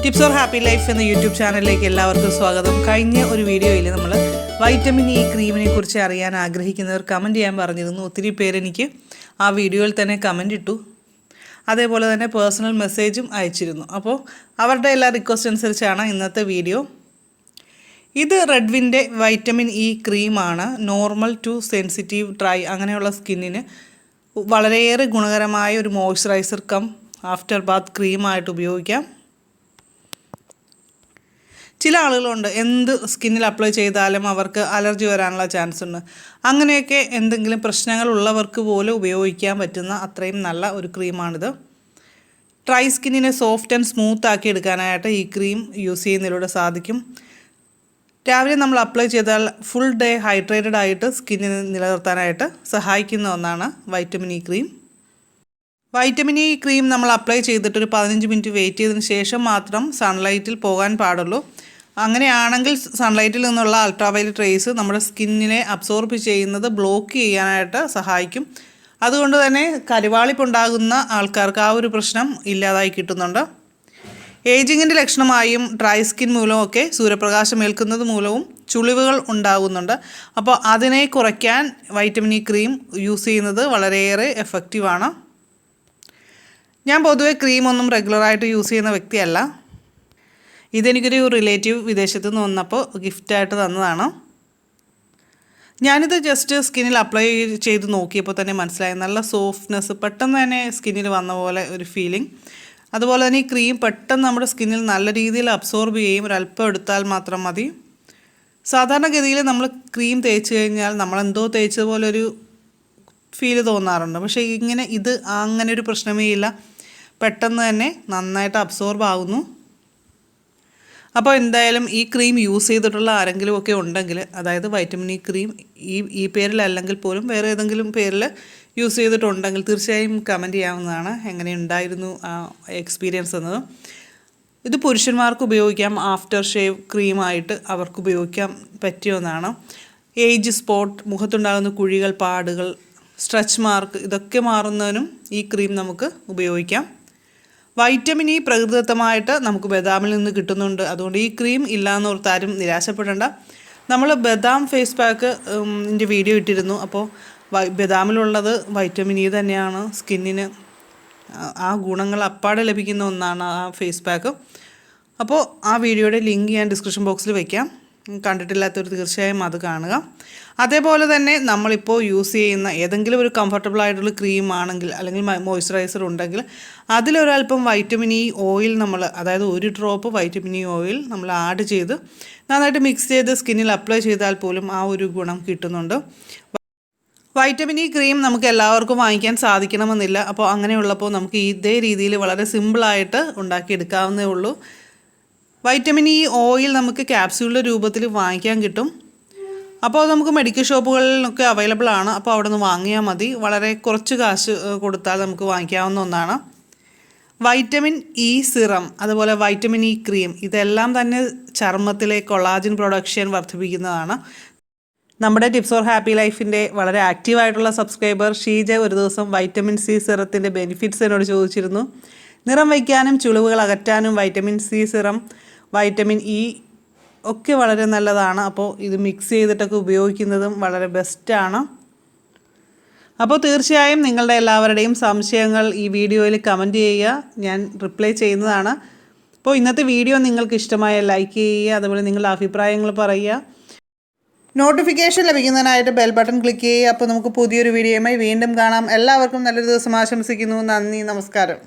Tips or Happy Life in the YouTube channel like എല്ലാവർക്കും സ്വാഗതം. കഴിഞ്ഞ ഒരു വീഡിയോയിൽ നമ്മൾ വൈറ്റമിൻ ഇ ക്രീമിനെ കുറിച്ച് അറിയാൻ ആഗ്രഹിക്കുന്നവർ കമന്റ് ചെയ്യാൻ പറഞ്ഞിരുന്നു. ഒത്തിരി പേര് എനിക്ക് ആ വീഡിയോയിൽ തന്നെ കമന്റ് ഇട്ടു. അതേപോലെ തന്നെ പേഴ്സണൽ മെസ്സേജും അയച്ചിരുന്നു. അപ്പോൾ അവരുടെ എല്ലാ റിക്വസ്റ്റ് അനുസരിച്ചാണ് ഇന്നത്തെ വീഡിയോ. ഇത് റെഡ്വിൻ്റെ വൈറ്റമിൻ ഇ ക്രീമാണ്. നോർമൽ ടു സെൻസിറ്റീവ് ഡ്രൈ അങ്ങനെയുള്ള സ്കിന്നിന് വളരെയേറെ ഗുണകരമായ ഒരു മോയ്സ്ചറൈസർ കം ആഫ്റ്റർ ബാത്ത് ക്രീമായിട്ട് ഉപയോഗിക്കാം. ചില ആളുകളുണ്ട് എന്ത് സ്കിന്നിൽ അപ്ലൈ ചെയ്താലും അവർക്ക് അലർജി വരാനുള്ള ചാൻസ് ഉണ്ട്. അങ്ങനെയൊക്കെ എന്തെങ്കിലും പ്രശ്നങ്ങളുള്ളവർക്ക് പോലും ഉപയോഗിക്കാൻ പറ്റുന്ന അത്രയും നല്ല ഒരു ക്രീമാണിത്. ഡ്രൈ സ്കിന്നിനെ സോഫ്റ്റ് ആൻഡ് സ്മൂത്ത് ആക്കി എടുക്കാനായിട്ട് ഈ ക്രീം യൂസ് ചെയ്യുന്നതിലൂടെ സാധിക്കും. രാവിലെ നമ്മൾ അപ്ലൈ ചെയ്താൽ ഫുൾ ഡേ ഹൈഡ്രേറ്റഡ് ആയിട്ട് സ്കിന്നിനെ നിലനിർത്താനായിട്ട് സഹായിക്കുന്ന ഒന്നാണ് vitamin E cream. Vitamin E cream നമ്മൾ അപ്ലൈ ചെയ്തിട്ട് ഒരു 15 മിനിറ്റ് വെയിറ്റ് ചെയ്തതിന് ശേഷം മാത്രം സൺലൈറ്റിൽ പോകാൻ പാടുള്ളൂ. അങ്ങനെയാണെങ്കിൽ സൺലൈറ്റിൽ നിന്നുള്ള അൾട്രാവയലറ്റ് റേസ് നമ്മുടെ സ്കിന്നിനെ അബ്സോർബ് ചെയ്യുന്നത് ബ്ലോക്ക് ചെയ്യാനായിട്ട് സഹായിക്കും. അതുകൊണ്ട് തന്നെ കരിവാളിപ്പുണ്ടാകുന്ന ആൾക്കാർക്ക് ആ ഒരു പ്രശ്നം ഇല്ലാതായി കിട്ടുന്നുണ്ട്. ഏജിങ്ങിൻ്റെ ലക്ഷണമായും ഡ്രൈ സ്കിൻ മൂലമൊക്കെ സൂര്യപ്രകാശം ഏൽക്കുന്നത് മൂലവും ചുളിവുകൾ ഉണ്ടാകുന്നുണ്ട്. അപ്പോൾ അതിനെ കുറയ്ക്കാൻ വൈറ്റമിൻ ഇ ക്രീം യൂസ് ചെയ്യുന്നത് വളരെയേറെ എഫക്റ്റീവാണ്. ഞാൻ പൊതുവെ ക്രീമൊന്നും റെഗുലറായിട്ട് യൂസ് ചെയ്യുന്ന വ്യക്തിയല്ല. ഇതെനിക്കൊരു റിലേറ്റീവ് വിദേശത്ത് നിന്ന് വന്നപ്പോൾ ഗിഫ്റ്റായിട്ട് തന്നതാണ്. ഞാനിത് ജസ്റ്റ് സ്കിന്നിൽ അപ്ലൈ ചെയ്ത് നോക്കിയപ്പോൾ തന്നെ മനസ്സിലായി, നല്ല സോഫ്റ്റ്നെസ് പെട്ടെന്ന് തന്നെ സ്കിന്നിൽ വന്ന പോലെ ഒരു ഫീലിംഗ്. അതുപോലെ തന്നെ ഈ ക്രീം പെട്ടെന്ന് നമ്മുടെ സ്കിന്നിൽ നല്ല രീതിയിൽ അബ്സോർബ് ചെയ്യും. ഒരല്പം എടുത്താൽ മാത്രം മതി. സാധാരണഗതിയിൽ നമ്മൾ ക്രീം തേച്ച് കഴിഞ്ഞാൽ നമ്മളെന്തോ തേച്ചതുപോലെ ഒരു ഫീല് തോന്നാറുണ്ട്. പക്ഷേ ഇങ്ങനെ ഇത് അങ്ങനെ ഒരു പ്രശ്നമേ ഇല്ല. പെട്ടെന്ന് തന്നെ നന്നായിട്ട് അബ്സോർബ് ആകുന്നു. അപ്പോൾ എന്തായാലും ഈ ക്രീം യൂസ് ചെയ്തിട്ടുള്ള ആരെങ്കിലും ഒക്കെ ഉണ്ടെങ്കിൽ, അതായത് വൈറ്റമിൻ ഇ ക്രീം ഈ പേരിലല്ലെങ്കിൽ പോലും വേറെ ഏതെങ്കിലും പേരിൽ യൂസ് ചെയ്തിട്ടുണ്ടെങ്കിൽ തീർച്ചയായും കമൻറ്റ് ചെയ്യാവുന്നതാണ് എങ്ങനെയുണ്ടായിരുന്നു ആ എക്സ്പീരിയൻസ് എന്നത്. ഇത് പുരുഷന്മാർക്ക് ഉപയോഗിക്കാം. ആഫ്റ്റർ ഷേവ് ക്രീമായിട്ട് അവർക്ക് ഉപയോഗിക്കാൻ പറ്റിയ ഒന്നാണ്. ഏജ് സ്പോട്ട്, മുഖത്തുണ്ടാകുന്ന കുഴികൾ, പാടുകൾ, സ്ട്രെച്ച് മാർക്ക് ഇതൊക്കെ മാറുന്നതിനും ഈ ക്രീം നമുക്ക് ഉപയോഗിക്കാം. വൈറ്റമിൻ ഇ പ്രകൃതിദത്തമായിട്ട് നമുക്ക് ബദാമിൽ നിന്ന് കിട്ടുന്നുണ്ട്. അതുകൊണ്ട് ഈ ക്രീം ഇല്ലയെന്ന് ഓർത്ത് ആരും നിരാശപ്പെടേണ്ട. നമ്മൾ ബദാം ഫേസ് പാക്ക് ൻ്റെ വീഡിയോ ഇട്ടിരുന്നു. അപ്പോൾ ബദാമിലുള്ളത് വൈറ്റമിൻ ഇ തന്നെയാണ്. സ്കിന്നിന് ആ ഗുണങ്ങൾ അപ്പാടെ ലഭിക്കുന്ന ഒന്നാണ് ആ ഫേസ് പാക്ക്. അപ്പോൾ ആ വീഡിയോയുടെ ലിങ്ക് ഞാൻ ഡിസ്ക്രിപ്ഷൻ ബോക്സിൽ വയ്ക്കാം. കണ്ടിട്ടില്ലാത്തവർ തീർച്ചയായും അത് കാണുക. അതേപോലെ തന്നെ നമ്മളിപ്പോൾ യൂസ് ചെയ്യുന്ന ഏതെങ്കിലും ഒരു കംഫർട്ടബിൾ ആയിട്ടുള്ള ക്രീം ആണെങ്കിൽ അല്ലെങ്കിൽ മോയ്സ്ചറൈസർ ഉണ്ടെങ്കിൽ അതിലൊരല്പം വൈറ്റമിൻ ഇ ഓയിൽ അതായത് ഒരു ഡ്രോപ്പ് വൈറ്റമിൻ ഇ ഓയിൽ നമ്മൾ ആഡ് ചെയ്ത് നന്നായിട്ട് മിക്സ് ചെയ്ത് സ്കിന്നിൽ അപ്ലൈ ചെയ്താൽ പോലും ആ ഒരു ഗുണം കിട്ടുന്നുണ്ട്. വൈറ്റമിൻ ഇ ക്രീം നമുക്ക് എല്ലാവർക്കും വാങ്ങിക്കാൻ സാധിക്കണമെന്നില്ല. അപ്പോൾ അങ്ങനെയുള്ളപ്പോൾ നമുക്ക് ഇതേ രീതിയിൽ വളരെ സിമ്പിളായിട്ട് ഉണ്ടാക്കിയെടുക്കാവുന്നേ ഉള്ളൂ. വൈറ്റമിൻ ഇ ഓയിൽ നമുക്ക് ക്യാപ്സ്യൂളിൻ്റെ രൂപത്തിൽ വാങ്ങിക്കാൻ കിട്ടും. അപ്പോൾ നമുക്ക് മെഡിക്കൽ ഷോപ്പുകളിലൊക്കെ അവൈലബിൾ ആണ്. അപ്പോൾ അവിടെ നിന്ന് വാങ്ങിയാൽ മതി. വളരെ കുറച്ച് കാശ് കൊടുത്താൽ നമുക്ക് വാങ്ങിക്കാവുന്ന ഒന്നാണ്. വൈറ്റമിൻ ഇ സിറം, അതുപോലെ വൈറ്റമിൻ ഇ ക്രീം ഇതെല്ലാം തന്നെ ചർമ്മത്തിലെ കൊളാജൻ പ്രൊഡക്ഷൻ വർദ്ധിപ്പിക്കുന്നതാണ്. നമ്മുടെ ടിപ്സ് ഓർ ഹാപ്പി ലൈഫിൻ്റെ വളരെ ആക്റ്റീവായിട്ടുള്ള സബ്സ്ക്രൈബർ ഷീജ ഒരു ദിവസം വൈറ്റമിൻ സി സിറത്തിൻ്റെ ബെനിഫിറ്റ്സ് എന്നോട് ചോദിച്ചിരുന്നു. നിറം വയ്ക്കാനും ചുളിവുകൾ അകറ്റാനും vitamin C serum, vitamin E ഒക്കെ വളരെ നല്ലതാണ്. അപ്പോൾ ഇത് മിക്സ് ചെയ്തിട്ടൊക്കെ ഉപയോഗിക്കുന്നതും വളരെ ബെസ്റ്റാണ്. അപ്പോൾ തീർച്ചയായും നിങ്ങളുടെ എല്ലാവരുടെയും സംശയങ്ങൾ ഈ വീഡിയോയിൽ കമൻറ്റ് ചെയ്യുക. ഞാൻ റിപ്ലൈ ചെയ്യുന്നതാണ്. അപ്പോൾ ഇന്നത്തെ വീഡിയോ നിങ്ങൾക്ക് ഇഷ്ടമായ ലൈക്ക് ചെയ്യുക. അതുപോലെ നിങ്ങളുടെ അഭിപ്രായങ്ങൾ പറയുക. നോട്ടിഫിക്കേഷൻ ലഭിക്കുന്നതിനായിട്ട് ബെൽ ബട്ടൺ ക്ലിക്ക് ചെയ്യുക. അപ്പോൾ നമുക്ക് പുതിയൊരു വീഡിയോയുമായി വീണ്ടും കാണാം. എല്ലാവർക്കും നല്ലൊരു ദിവസം ആശംസിക്കുന്നു. നന്ദി, നമസ്കാരം.